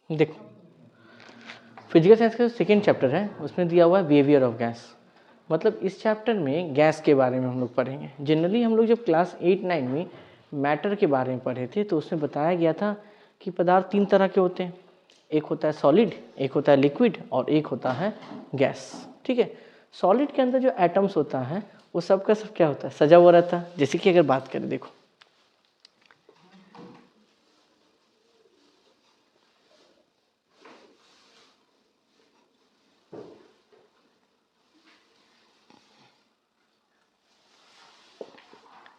देखो physical science का second chapter है, उसमें दिया हुआ है बिहेवियर ऑफ गैस। मतलब इस चैप्टर में गैस के बारे में हम लोग पढ़ेंगे। जनरली हम लोग जब क्लास 8-9 में मैटर के बारे में पढ़े थे तो उसमें बताया गया था कि पदार्थ 3 तरह के होते हैं, एक होता है सॉलिड, एक होता है लिक्विड और एक होता है गैस। ठीक है, सॉलिड के अंदर जो एटम्स होता है वो सब का सब क्या होता है, सजा हुआ रहता है। जैसे कि अगर बात करें, देखो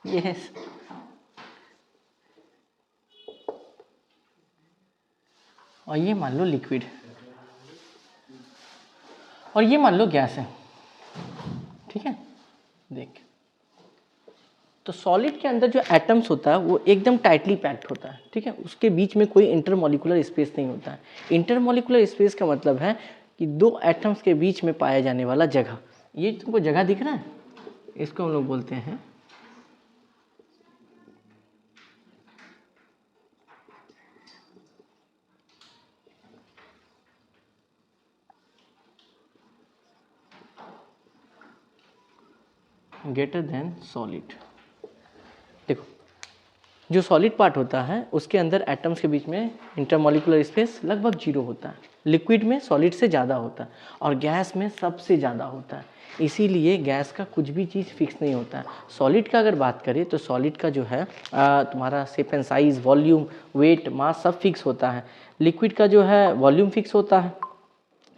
यस, और ये मान लो लिक्विड और ये मान लो गैस है। ठीक है, देख तो सॉलिड के अंदर जो एटम्स होता है वो एकदम टाइटली पैक्ड होता है। ठीक है, उसके बीच में कोई इंटरमॉलिकुलर स्पेस नहीं होता है। इंटरमॉलिकुलर स्पेस का मतलब है कि दो एटम्स के बीच में पाया जाने वाला जगह। ये तुमको जगह दिख रहा है, इसको हम लोग बोलते हैं ग्रेटर देन सॉलिड। देखो जो सॉलिड पार्ट होता है उसके अंदर एटम्स के बीच में इंटरमॉलिकुलर स्पेस लगभग 0 होता है। लिक्विड में सॉलिड से ज़्यादा होता है और गैस में सबसे ज़्यादा होता है। इसीलिए गैस का कुछ भी चीज़ फिक्स नहीं होता है। सॉलिड का अगर बात करें तो सॉलिड का जो है तुम्हारा shape and size, volume, weight, mass सब फिक्स होता है। लिक्विड का जो है वॉल्यूम फिक्स होता है।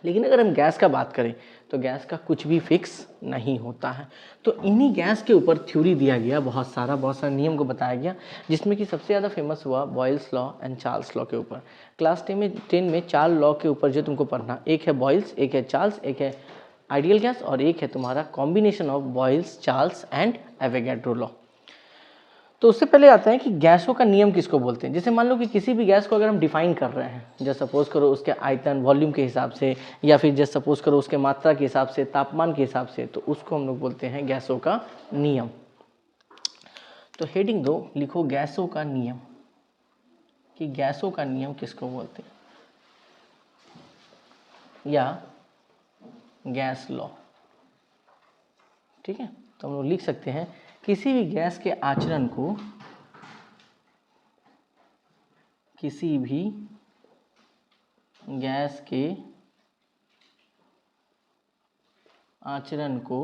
लेकिन अगर हम गैस का बात करें तो गैस का कुछ भी फिक्स नहीं होता है। तो इन्हीं गैस के ऊपर थ्योरी दिया गया, बहुत सारा नियम को बताया गया, जिसमें कि सबसे ज़्यादा फेमस हुआ Boyle's law and Charles law के ऊपर। क्लास 10 में 4 लॉ के ऊपर जो तुमको पढ़ना, एक है बॉयल्स, एक है चार्ल्स, एक है आइडियल गैस और एक है तुम्हारा combination of Boyle's, Charles and Avogadro law. तो उससे पहले आता है कि गैसों का नियम किसको बोलते हैं। जैसे मान लो कि किसी भी गैस को अगर हम डिफाइन कर रहे हैं, जैसे सपोज करो उसके आयतन, वॉल्यूम के हिसाब से, या फिर जैसे सपोज करो उसके मात्रा के हिसाब से, तापमान के हिसाब से, तो उसको हम लोग बोलते हैं गैसों का नियम। तो हेडिंग दो, लिखो गैसों का नियम, कि गैसों का नियम किसको बोलते हैं, या गैस लॉ। ठीक है, तो हम लोग लिख सकते हैं किसी भी गैस के आचरण को, किसी भी गैस के आचरण को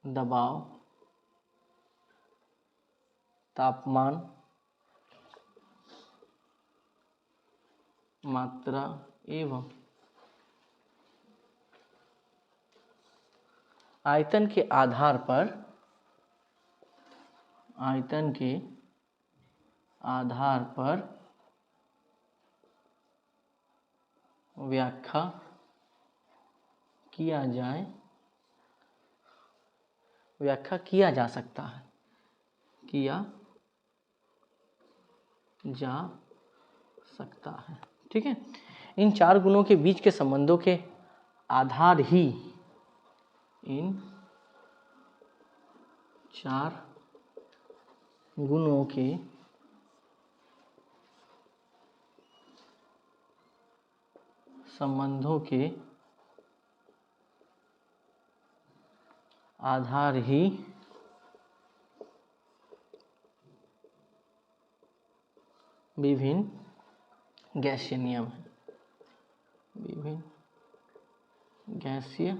दबाव, तापमान, मात्रा एवं आयतन के आधार पर, आयतन के आधार पर व्याख्या किया जाए, व्याख्या किया जा सकता है, किया जा सकता है। ठीक है, इन 4 गुणों के बीच के संबंधों के आधार ही, इन 4 गुणों के संबंधों के आधार ही विभिन्न गैसीय नियम है, विभिन्न गैसीय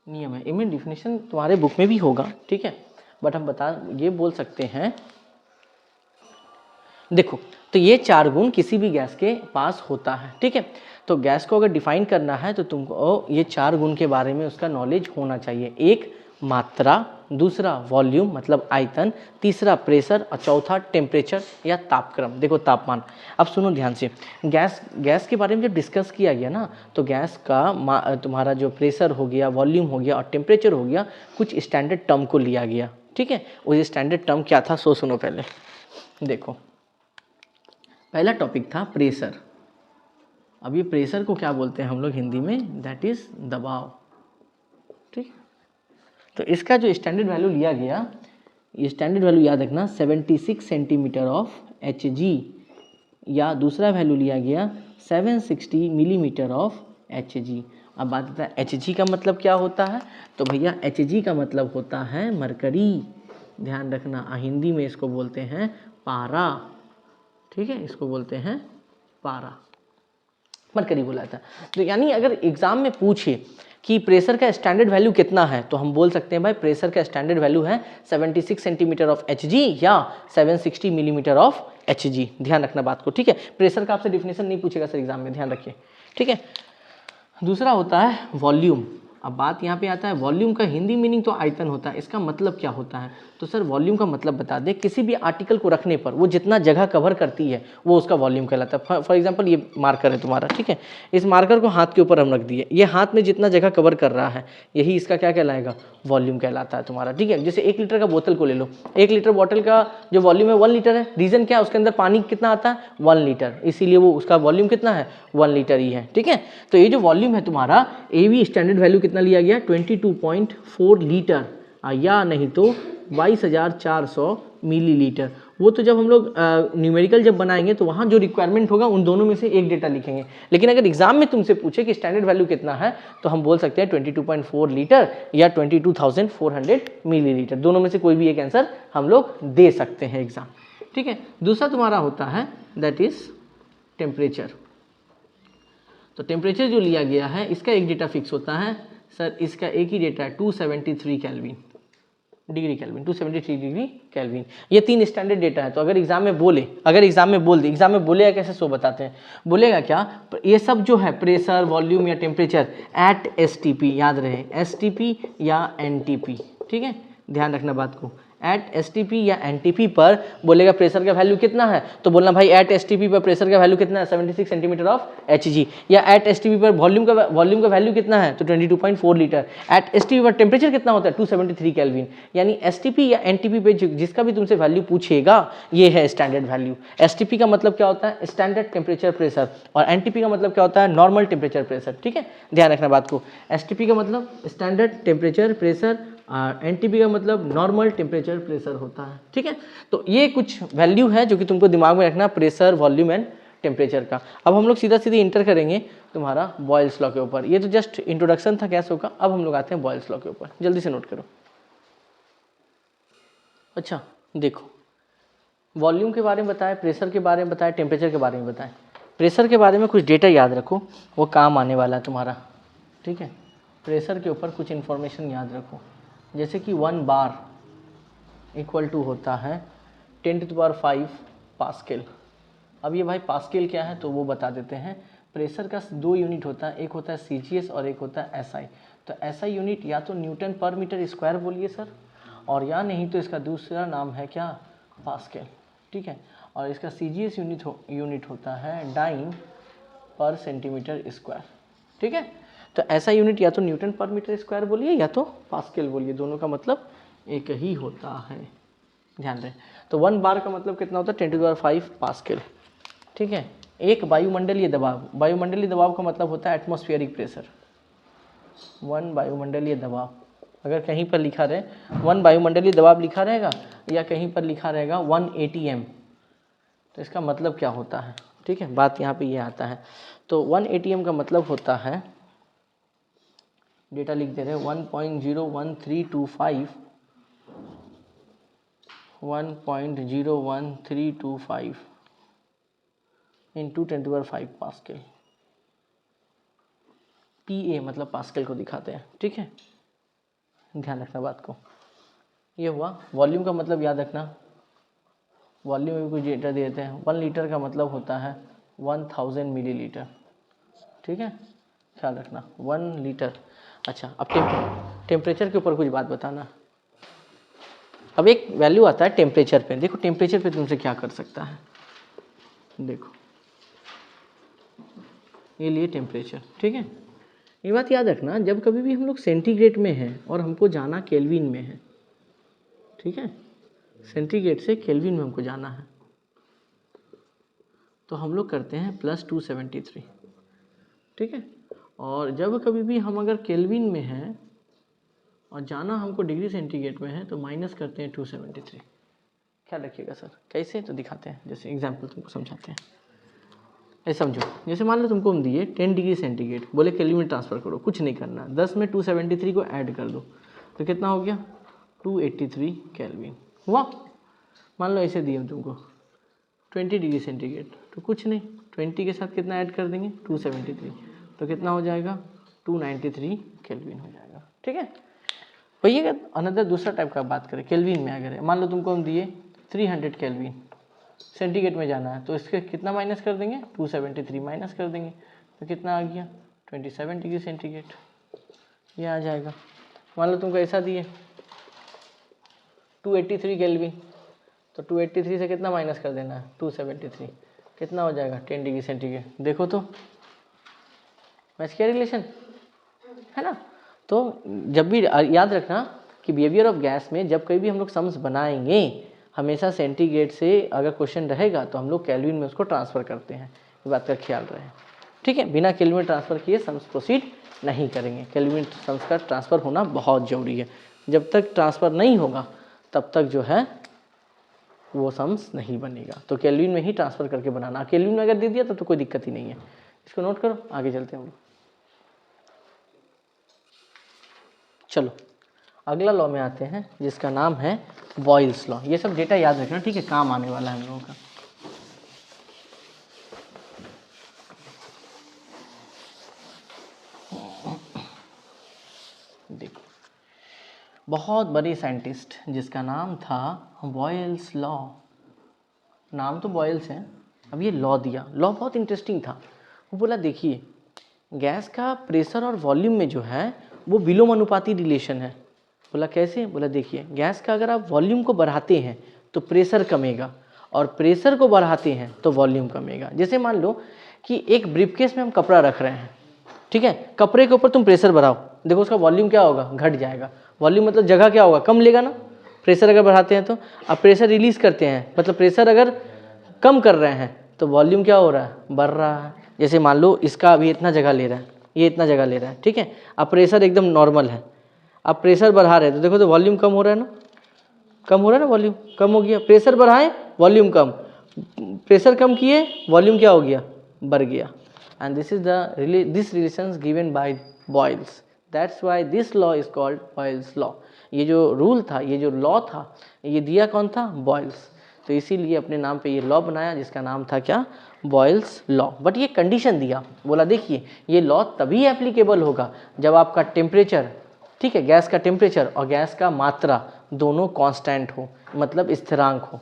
नियम है। इनमें डिफिनेशन तुम्हारे बुक में भी होगा, ठीक है, बट हम ये बोल सकते हैं, देखो तो ये 4 गुण किसी भी गैस के पास होता है। ठीक है, तो गैस को अगर डिफाइन करना है तो तुमको ये 4 गुण के बारे में उसका नॉलेज होना चाहिए। एक मात्रा, दूसरा वॉल्यूम मतलब आयतन, तीसरा प्रेशर और चौथा टेम्परेचर या तापक्रम, देखो तापमान। अब सुनो ध्यान से, गैस के बारे में जब डिस्कस किया गया ना, तो गैस का तुम्हारा जो प्रेशर हो गया, वॉल्यूम हो गया और टेम्परेचर हो गया, कुछ स्टैंडर्ड टर्म को लिया गया। ठीक है, वो स्टैंडर्ड टर्म क्या था सो सुनो पहले। देखो पहला टॉपिक था प्रेशर। अब ये प्रेशर को क्या बोलते हैं हम लोग हिंदी में, दैट इज दबाव। ठीक, तो इसका जो स्टैंडर्ड वैल्यू लिया गया ये स्टैंडर्ड वैल्यू याद रखना 76 सेंटीमीटर ऑफ Hg, या दूसरा वैल्यू लिया गया 760 मिलीमीटर ऑफ Hg। अब बात आता है Hg का मतलब क्या होता है, तो भैया Hg का मतलब होता है मरकरी, ध्यान रखना। हिंदी में इसको बोलते हैं पारा, ठीक है, इसको बोलते हैं पारा, मरकरी बोला था। तो यानी अगर एग्जाम में पूछे कि प्रेशर का स्टैंडर्ड वैल्यू कितना है, तो हम बोल सकते हैं भाई प्रेशर का स्टैंडर्ड वैल्यू है 76 सेंटीमीटर ऑफ Hg या 760 मिलीमीटर ऑफ Hg, ध्यान रखना बात को, ठीक है। प्रेशर का आपसे डिफिनेशन नहीं पूछेगा सर एग्जाम में, ध्यान रखिए, ठीक है। दूसरा होता है वॉल्यूम। अब बात यहाँ पे आता है वॉल्यूम का हिंदी मीनिंग तो आयतन होता है, इसका मतलब क्या होता है, तो सर वॉल्यूम का मतलब बता दें, किसी भी आर्टिकल को रखने पर वो जितना जगह कवर करती है वो उसका वॉल्यूम कहलाता है। फॉर एग्जांपल ये मार्कर है तुम्हारा, ठीक है, इस मार्कर को हाथ के ऊपर हम रख दिए, ये हाथ में जितना जगह कवर कर रहा है यही इसका क्या कहलाएगा, वॉल्यूम कहलाता है तुम्हारा, ठीक है। जैसे 1 लीटर का बोतल को ले लो, 1 लीटर बॉटल का जो वॉल्यूम है 1 लीटर है, रीज़न क्या है, उसके अंदर पानी कितना आता है 1 लीटर, इसीलिए वो उसका वॉल्यूम कितना है 1 लीटर ही है, ठीक है। तो ये जो वॉल्यूम है तुम्हारा, ये भी स्टैंडर्ड वैल्यू कितना लिया गया 22.4 लीटर, या नहीं तो 22,400 मिलीलीटर। वो तो जब हम लोग न्यूमेरिकल जब बनाएंगे तो वहाँ जो रिक्वायरमेंट होगा उन दोनों में से एक डेटा लिखेंगे, लेकिन अगर एग्जाम में तुमसे पूछे कि स्टैंडर्ड वैल्यू कितना है, तो हम बोल सकते हैं 22.4 लीटर या 22,400 मिलीलीटर, दोनों में से कोई भी एक आंसर हम लोग दे सकते हैं एग्जाम, ठीक है। दूसरा तुम्हारा होता है दैट इज टेम्परेचर। तो टेम्परेचर जो लिया गया है इसका एक डेटा फिक्स होता है, सर इसका एक ही डेटा है 273 kelvin, degree kelvin, 273 degree kelvin. ये 3 स्टैंडर्ड डेटा है। तो अगर एग्जाम में बोले, अगर एग्जाम में बोल दे, एग्जाम में बोलेगा कैसे सो बताते हैं, बोलेगा क्या, ये सब जो है प्रेशर, वॉल्यूम या टेम्परेचर एट STP, याद रहे STP या NTP, ठीक है, ध्यान रखना बात को, एट STP या NTP पर बोलेगा प्रेशर का वैल्यू कितना है, तो बोलना भाई एट STP पर प्रेशर का वैल्यू कितना है 76 सेंटीमीटर ऑफ Hg, या एट STP पर वॉल्यूम का वैल्यू कितना है तो 22.4 लीटर, एट STP पर टेम्परेचर कितना होता है 273 केल्विन। यानी STP या NTP पे जिसका भी तुमसे वैल्यू पूछेगा ये है स्टैंडर्ड वैल्यू। STP का मतलब क्या होता है, स्टैंडर्ड टेम्परेचर प्रेशर, और NTP का मतलब क्या होता है, नॉर्मल टेम्परेचर प्रेशर, ठीक है, ध्यान रखना बात को। STP का मतलब स्टैंडर्ड टेम्परेचर प्रेशर, NTP का मतलब नॉर्मल टेम्परेचर प्रेशर होता है, ठीक है। तो ये कुछ वैल्यू है जो कि तुमको दिमाग में रखना, प्रेशर, वॉल्यूम एंड टेम्परेचर का। अब हम लोग सीधा सीधे इंटर करेंगे तुम्हारा बॉयल्स लॉ के ऊपर। ये तो जस्ट इंट्रोडक्शन था गैसों का, अब हम लोग आते हैं बॉयल्स लॉ के ऊपर, जल्दी से नोट करो। अच्छा देखो, वॉल्यूम के बारे में बताएं, प्रेशर के बारे में बताएं, टेम्परेचर के बारे में बताएं। प्रेशर के बारे में कुछ डेटा याद रखो, वो काम आने वाला है तुम्हारा, ठीक है। प्रेशर के ऊपर कुछ इन्फॉर्मेशन याद रखो, जैसे कि 1 बार इक्वल टू होता है 10⁵ पास्कल। अब ये भाई पास्कल क्या है तो वो बता देते हैं। प्रेशर का 2 यूनिट होता है, एक होता है CGS और एक होता है SI। तो SI यूनिट या तो न्यूटन पर मीटर स्क्वायर बोलिए सर, और या नहीं तो इसका दूसरा नाम है क्या, पास्कल, ठीक है। और इसका CGS यूनिट होता है डाइन पर सेंटीमीटर स्क्वायर, ठीक है। तो ऐसा यूनिट या तो न्यूटन पर मीटर स्क्वायर बोलिए या तो पास्कल बोलिए, दोनों का मतलब एक ही होता है, ध्यान दें। तो 1 बार का मतलब कितना होता है 10⁵ पास्कल, ठीक है। एक वायुमंडलीय दबाव, वायुमंडलीय दबाव का मतलब होता है एटमॉस्फेरिक प्रेशर। 1 वायुमंडलीय दबाव, अगर कहीं पर लिखा रहे 1 वायुमंडलीय दबाव लिखा रहेगा या कहीं पर लिखा रहेगा 1 ATM, तो इसका मतलब क्या होता है, ठीक है, बात यहाँ पे ये आता है। तो 1 ATM का मतलब होता है, डेटा लिख दे रहे 1.01325 1.01325 इंटू 10⁵ पास्कल। PA मतलब पास्कल को दिखाते हैं, ठीक है, ध्यान रखना बात को। ये हुआ वॉल्यूम का मतलब, याद रखना वॉल्यूम में भी कुछ डेटा देते हैं। 1 लीटर का मतलब होता है 1000 मिलीलीटर, ठीक है, ख्याल रखना 1 लीटर। अच्छा अब टेम्परेचर के ऊपर कुछ बात बताना। अब एक वैल्यू आता है टेम्परेचर पे, देखो टेम्परेचर पे तुमसे क्या कर सकता है, देखो ये लिए टेम्परेचर, ठीक है। ये बात याद रखना, जब कभी भी हम लोग सेंटीग्रेड में हैं और हमको जाना केल्विन में है, ठीक है, सेंटीग्रेड से केल्विन में हमको जाना है, तो हम लोग करते हैं +273, ठीक है। और जब कभी भी हम अगर केल्विन में हैं और जाना हमको डिग्री सेंटीग्रेड में है, तो माइनस करते हैं 273। ख्याल रखिएगा सर। कैसे, तो दिखाते हैं, जैसे एग्जाम्पल तुमको समझाते हैं। ऐसे समझो, जैसे मान लो तुमको हम दिए 10 डिग्री सेंटीग्रेड, बोले केल्विन में ट्रांसफ़र करो, कुछ नहीं करना, 10 में 273 को ऐड कर दो, तो कितना हो गया 283 केल्विन हुआ। मान लो ऐसे दिए हम तुमको 20 डिग्री सेंटीग्रेड, तो कुछ नहीं, 20 के साथ कितना ऐड कर देंगे 273, तो कितना हो जाएगा 293 केल्विन हो जाएगा। ठीक है, वही है। अनदर दूसरा टाइप का बात करें, केल्विन में अगर है, मान लो तुमको हम दिए 300 केल्विन, सेंटीग्रेड में जाना है, तो इसके कितना माइनस कर देंगे 273 माइनस कर देंगे, तो कितना आ गया 27 डिग्री सेंटीग्रेड, ये आ जाएगा। मान लो तुमको ऐसा दिए 283 केल्विन, तो 283 से कितना माइनस कर देना है 273, कितना हो जाएगा 10 डिग्री सेंटीग्रेड। देखो तो मैच किया रिलेशन, है ना। तो जब भी याद रखना कि बिहेवियर ऑफ गैस में जब कभी भी हम लोग सम्स बनाएंगे, हमेशा सेंटीग्रेड से अगर क्वेश्चन रहेगा तो हम लोग केल्विन में उसको ट्रांसफ़र करते हैं, ये बात का ख्याल रहे। ठीक है, बिना केल्विन में ट्रांसफ़र किए सम्स प्रोसीड नहीं करेंगे। केल्विन सम्स का ट्रांसफ़र होना बहुत ज़रूरी है। जब तक ट्रांसफ़र नहीं होगा तब तक जो है वो सम्स नहीं बनेगा। तो केल्विन में ही ट्रांसफ़र करके बनाना। केल्विन में अगर दे दिया तो कोई दिक्कत ही नहीं है। इसको नोट करो, आगे चलते हैं हम लोग। चलो अगला लॉ में आते हैं, जिसका नाम है बॉयल्स लॉ। ये सब डेटा याद रखना, ठीक है, काम आने वाला है हम लोगों का। देखो, बहुत बड़ी साइंटिस्ट जिसका नाम था बॉयल्स लॉ, नाम तो बॉयल्स है, अब ये लॉ दिया। लॉ बहुत इंटरेस्टिंग था। वो बोला देखिए, गैस का प्रेशर और वॉल्यूम में जो है वो विलोमानुपाती रिलेशन है। बोला कैसे, बोला देखिए, गैस का अगर आप वॉल्यूम को बढ़ाते हैं तो प्रेशर कमेगा, और प्रेशर को बढ़ाते हैं तो वॉल्यूम कमेगा। जैसे मान लो कि एक ब्रीफकेस में हम कपड़ा रख रहे हैं, ठीक है, कपड़े के ऊपर तुम प्रेशर बढ़ाओ, देखो उसका वॉल्यूम क्या होगा, घट जाएगा। वॉल्यूम मतलब जगह क्या होगा, कम लेगा ना, प्रेशर अगर बढ़ाते हैं तो। अब प्रेशर रिलीज करते हैं, मतलब प्रेशर अगर कम कर रहे हैं तो वॉल्यूम क्या हो रहा है, बढ़ रहा है। जैसे मान लो इसका अभी इतना जगह ले रहा है, ये इतना जगह ले रहा है, ठीक है, अब प्रेशर एकदम नॉर्मल है, अब प्रेशर बढ़ा रहे हैं तो देखो तो वॉल्यूम कम हो रहा है ना, कम हो रहा है ना, वॉल्यूम कम हो गया। प्रेशर बढ़ाए वॉल्यूम कम, प्रेशर कम किए वॉल्यूम क्या हो गया, बढ़ गया। And this is this relations given by Boyle's, that's why this law is called Boyle's law. ये जो रूल था, ये जो लॉ था, ये दिया कौन था, बॉयल्स। तो इसीलिए अपने नाम पे ये लॉ बनाया, जिसका नाम था क्या, बॉयल्स लॉ। बट ये कंडीशन दिया, बोला देखिए ये लॉ तभी एप्लीकेबल होगा जब आपका टेम्परेचर, ठीक है, गैस का टेम्परेचर और गैस का मात्रा दोनों कांस्टेंट हो, मतलब स्थिरांक हो।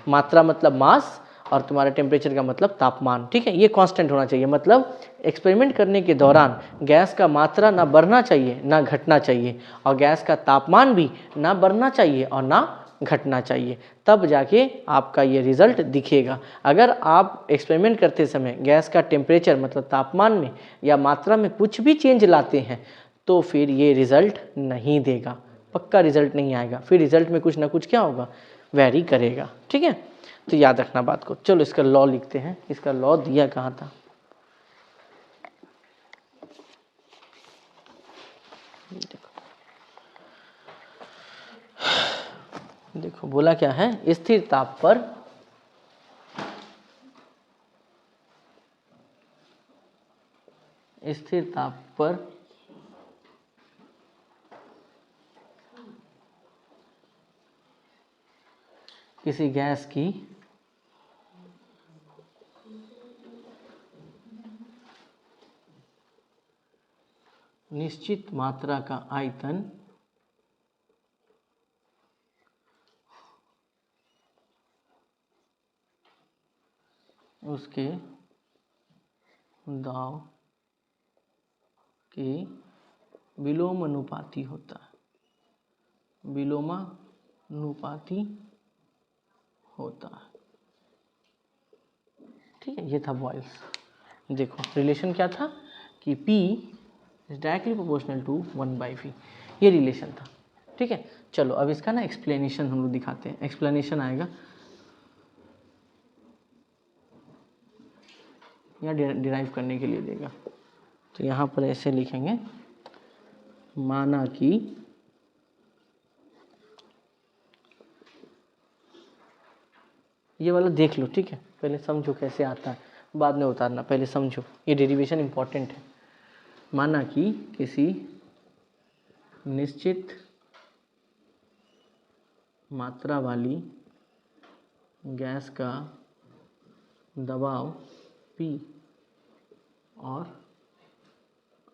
मात्रा मतलब मास, और तुम्हारे टेम्परेचर का मतलब तापमान, ठीक है, ये कांस्टेंट होना चाहिए। मतलब एक्सपेरिमेंट करने के दौरान गैस का मात्रा ना बढ़ना चाहिए ना घटना चाहिए, और गैस का तापमान भी ना बढ़ना चाहिए और ना घटना चाहिए, तब जाके आपका ये रिज़ल्ट दिखेगा। अगर आप एक्सपेरिमेंट करते समय गैस का टेम्परेचर मतलब तापमान में या मात्रा में कुछ भी चेंज लाते हैं तो फिर ये रिज़ल्ट नहीं देगा, पक्का रिज़ल्ट नहीं आएगा, फिर रिज़ल्ट में कुछ ना कुछ क्या होगा, वेरी करेगा। ठीक है, तो याद रखना बात को। चलो इसका लॉ लिखते हैं। इसका लॉ दिया कहाँ था, देखो बोला क्या है, स्थिर ताप पर किसी गैस की निश्चित मात्रा का आयतन उसके दाब के विलोमानुपाती होता है, विलोमानुपाती होता है। ठीक है, ये था बॉयल्स। देखो रिलेशन क्या था कि P is directly proportional to 1/v, ये रिलेशन था। ठीक है, चलो अब इसका ना एक्सप्लेनेशन हम लोग दिखाते हैं। एक्सप्लेनेशन आएगा या डिराइव करने के लिए देगा, तो यहाँ पर ऐसे लिखेंगे, माना कि ये वाला देख लो, ठीक है, पहले समझो कैसे आता है, बाद में उतारना, पहले समझो, ये डेरिवेशन इंपॉर्टेंट है। माना कि किसी निश्चित मात्रा वाली गैस का दबाव P और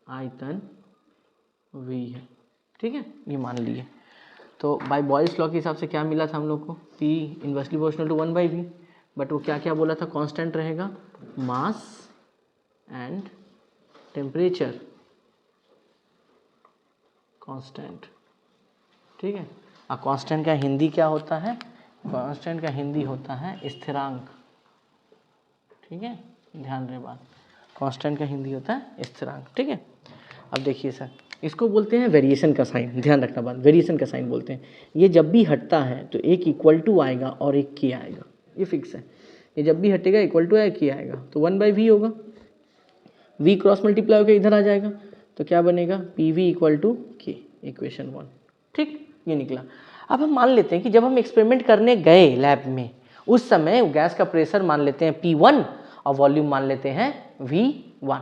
आयतन V है, ठीक है, ये मान लिए। तो बाय बॉयल्स लॉ के हिसाब से क्या मिला था हम लोग को, P inversely proportional to 1/v, but वो क्या क्या बोला था, कांस्टेंट रहेगा, मास एंड टेम्परेचर कांस्टेंट, ठीक है। और कांस्टेंट का हिंदी क्या होता है, कांस्टेंट का हिंदी होता है स्थिरांक, ठीक है, ध्यान रहे बात, कांस्टेंट का हिंदी होता है स्थिरांक, ठीक है। अब देखिए सर, इसको बोलते हैं वेरिएशन का साइन, ध्यान रखना बात, वेरिएशन का साइन बोलते हैं। ये जब भी हटता है तो एक इक्वल टू आएगा और एक के आएगा, ये फिक्स है। ये जब भी हटेगा इक्वल टू या के आएगा, तो 1/v होगा, v क्रॉस मल्टीप्लाई होकर इधर आ जाएगा, तो क्या बनेगा, PV इक्वल टू के, इक्वेशन 1, ठीक, ये निकला। अब हम मान लेते हैं कि जब हम एक्सपेरिमेंट करने गए लैब में, उस समय गैस का प्रेशर मान लेते हैं P1 और वॉल्यूम मान लेते हैं V1,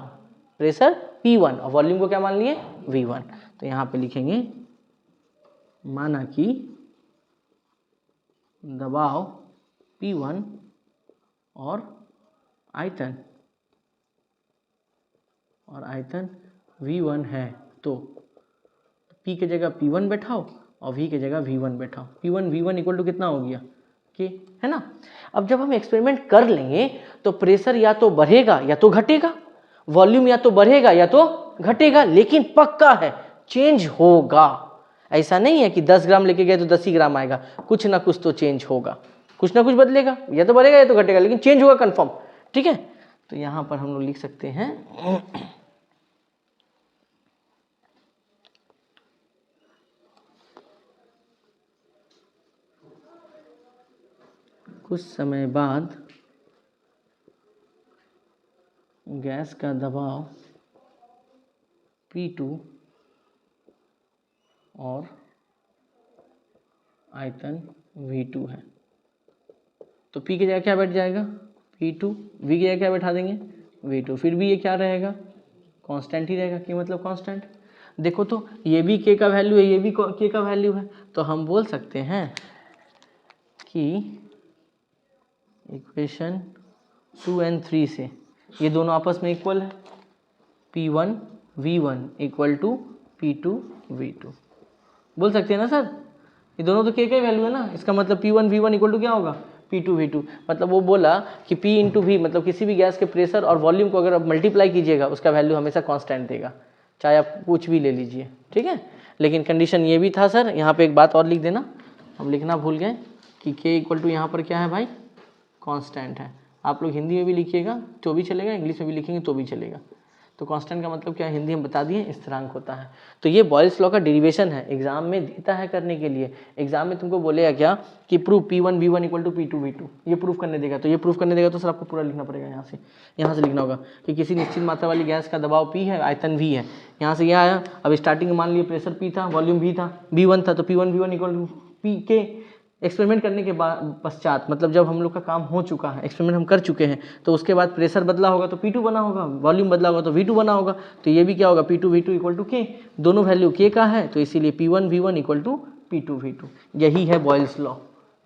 प्रेशर P1 और वॉल्यूम को क्या मान लिए, V1। तो यहाँ पे लिखेंगे माना कि दबाव P1 और आयतन V1 है, तो P की जगह P1 बैठाओ और V की जगह V1 बैठाओ, P1 V1 equal to कितना हो गया, के, है ना। अब जब हम एक्सपेरिमेंट कर लेंगे तो प्रेशर या तो बढ़ेगा या तो घटेगा, वॉल्यूम या तो बढ़ेगा या तो घटेगा, लेकिन पक्का है चेंज होगा। ऐसा नहीं है कि 10 ग्राम लेके गए तो 10 ही ग्राम आएगा, कुछ ना कुछ तो चेंज होगा, कुछ ना कुछ बदलेगा, या तो बढ़ेगा या तो घटेगा, लेकिन चेंज होगा कंफर्म, ठीक है। तो यहाँ पर हम लोग लिख सकते हैं कुछ समय बाद गैस का दबाव P2 और आयतन V2 है। तो P की जगह क्या बैठ जाएगा, P2, V की जगह क्या बैठा देंगे, V2, फिर भी ये क्या रहेगा, कांस्टेंट ही रहेगा, कि मतलब कांस्टेंट। देखो तो ये भी K का वैल्यू है, ये भी K का वैल्यू है, तो हम बोल सकते हैं कि इक्वेशन 2 और 3 से ये दोनों आपस में इक्वल है, P1 V1 equal to P2 V2, बोल सकते हैं ना सर, ये दोनों तो K का ही वैल्यू है ना, इसका मतलब P1 V1 इक्वल टू क्या होगा, P2 V2। मतलब वो बोला कि P इंटू V, मतलब किसी भी गैस के प्रेशर और वॉल्यूम को अगर आप मल्टीप्लाई कीजिएगा उसका वैल्यू हमेशा कांस्टेंट देगा, चाहे आप कुछ भी ले लीजिए, ठीक है। लेकिन कंडीशन ये भी था सर, यहाँ पे एक बात और लिख देना, हम लिखना भूल गए कि K इक्वल टू यहाँ पर क्या है भाई, कांस्टेंट है। आप लोग हिंदी में भी लिखिएगा तो भी चलेगा, इंग्लिश में भी लिखेंगे तो भी चलेगा। तो कांस्टेंट का मतलब क्या है, हिंदी में बता दिए, स्थिरांक होता है। तो ये बॉयल्स लॉ का डेरिवेशन है, एग्जाम में देता है करने के लिए। एग्जाम में तुमको बोलेगा क्या कि proof P1 V1 equal to P2 V2, ये प्रूफ करने देगा। तो ये प्रूफ करने देगा तो सर आपको पूरा लिखना पड़ेगा, यहाँ से लिखना होगा कि किसी निश्चित मात्रा वाली गैस का दबाव P है, आयतन V है। यहाँ से यह आया, अब स्टार्टिंग में मान लिए प्रेशर P था, वॉल्यूम V था, V1 था, तो P1 V1 equal to P के। एक्सपेरिमेंट करने के बाद पश्चात, मतलब जब हम लोग का काम हो चुका है, एक्सपेरिमेंट हम कर चुके हैं, तो उसके बाद प्रेशर बदला होगा तो P2 बना होगा, वॉल्यूम बदला होगा तो V2 बना होगा। तो ये भी क्या होगा, P2 V2 equal to K, दोनों वैल्यू K का है, तो इसीलिए P1 V1 equal to P2 V2। यही है बॉयल्स लॉ,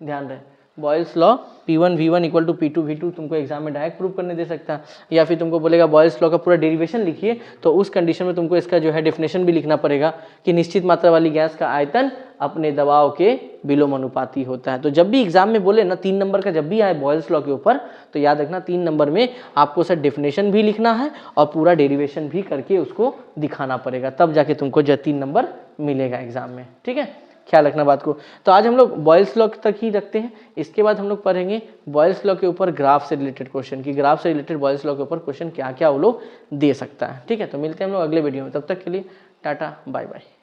ध्यान रहे, Boyle's law P1 V1 equal to P2 V2 तुमको एग्जाम में डायरेक्ट प्रूव करने दे सकता है, या फिर तुमको बोलेगा बॉयल्स लॉ का पूरा डेरिवेशन लिखिए, तो उस कंडीशन में तुमको इसका जो है डेफिनेशन भी लिखना पड़ेगा कि निश्चित मात्रा वाली गैस का आयतन अपने दबाव के विलोमानुपाती होता है। तो जब भी एग्जाम में बोले ना 3 नंबर का जब भी आए बॉयल्स लॉ के ऊपर, तो याद रखना 3 नंबर में आपको सर डेफिनेशन भी लिखना है और पूरा डेरिवेशन भी करके उसको दिखाना पड़ेगा, तब जाके तुमको जो 3 नंबर मिलेगा एग्जाम में, ठीक है, ख्याल रखना बात को। तो आज हम लोग बॉयल्स लॉ तक ही रखते हैं, इसके बाद हम लोग पढ़ेंगे बॉयल्स लॉ के ऊपर ग्राफ से रिलेटेड क्वेश्चन, कि ग्राफ से रिलेटेड बॉयल्स लॉ के ऊपर क्वेश्चन क्या क्या वो लोग दे सकता है, ठीक है। तो मिलते हैं हम लोग अगले वीडियो में, तब तक के लिए टाटा बाय बाय।